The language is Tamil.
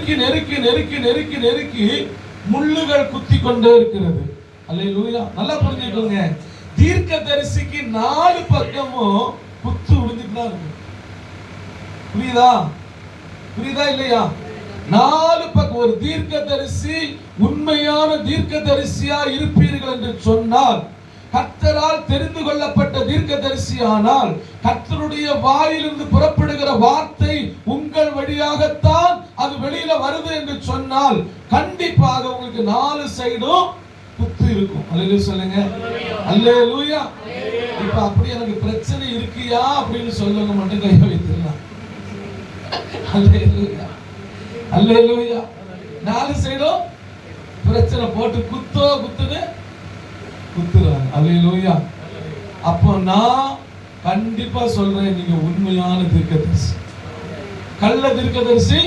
நெருக்கி நெருக்கி நெருக்கி நெருக்கி நெருக்கி முள்ளுகள் குத்தி கொண்டே இருக்கிறது. அல்லேலூயா. நல்லா புரிஞ்சுக்கோங்க, தீர்க்கதரிசிக்கு 4 பக்கமும் குத்து விழுந்துட்டு தான் இருக்கு. புரியுதா? புரியுதா இல்லையா? 4 பக்கம். ஒரு தீர்க்கதரிசி உண்மையான தீர்க்கதரிசியா இருப்பீர்கள் என்று சொன்னால், கர்த்தரால் தெரிந்து கொள்ளப்பட்ட தீர்க்கதரிசியானால், கர்த்தருடைய வாயிலிருந்து புறப்படுகிற வார்த்தை உங்கள் வழியாகத்தான் அது வெளியில வருது என்று சொன்னால், கண்டிப்பாக உங்களுக்கு 4 சைடும் குத்து இருக்கும். அல்லேலூயா சொல்லுங்க. அல்லேலூயா. இப்ப அப்படி எனக்கு பிரச்சனை இருக்கியா அப்படின்னு சொல்லுங்க, மட்டும் கையை வைத்துடலாம். அல்லேலூயா. அல்லேலூயா. 4 சைடும் பிரச்சனை போட்டு குத்துது குத்துறாங்க. அல்லேலூயா. அப்போ நான் கண்டிப்பா சொல்றேன், நீங்க உண்மையான தீர்க்கதரிசி. கள்ள தீர்க்கதரிசி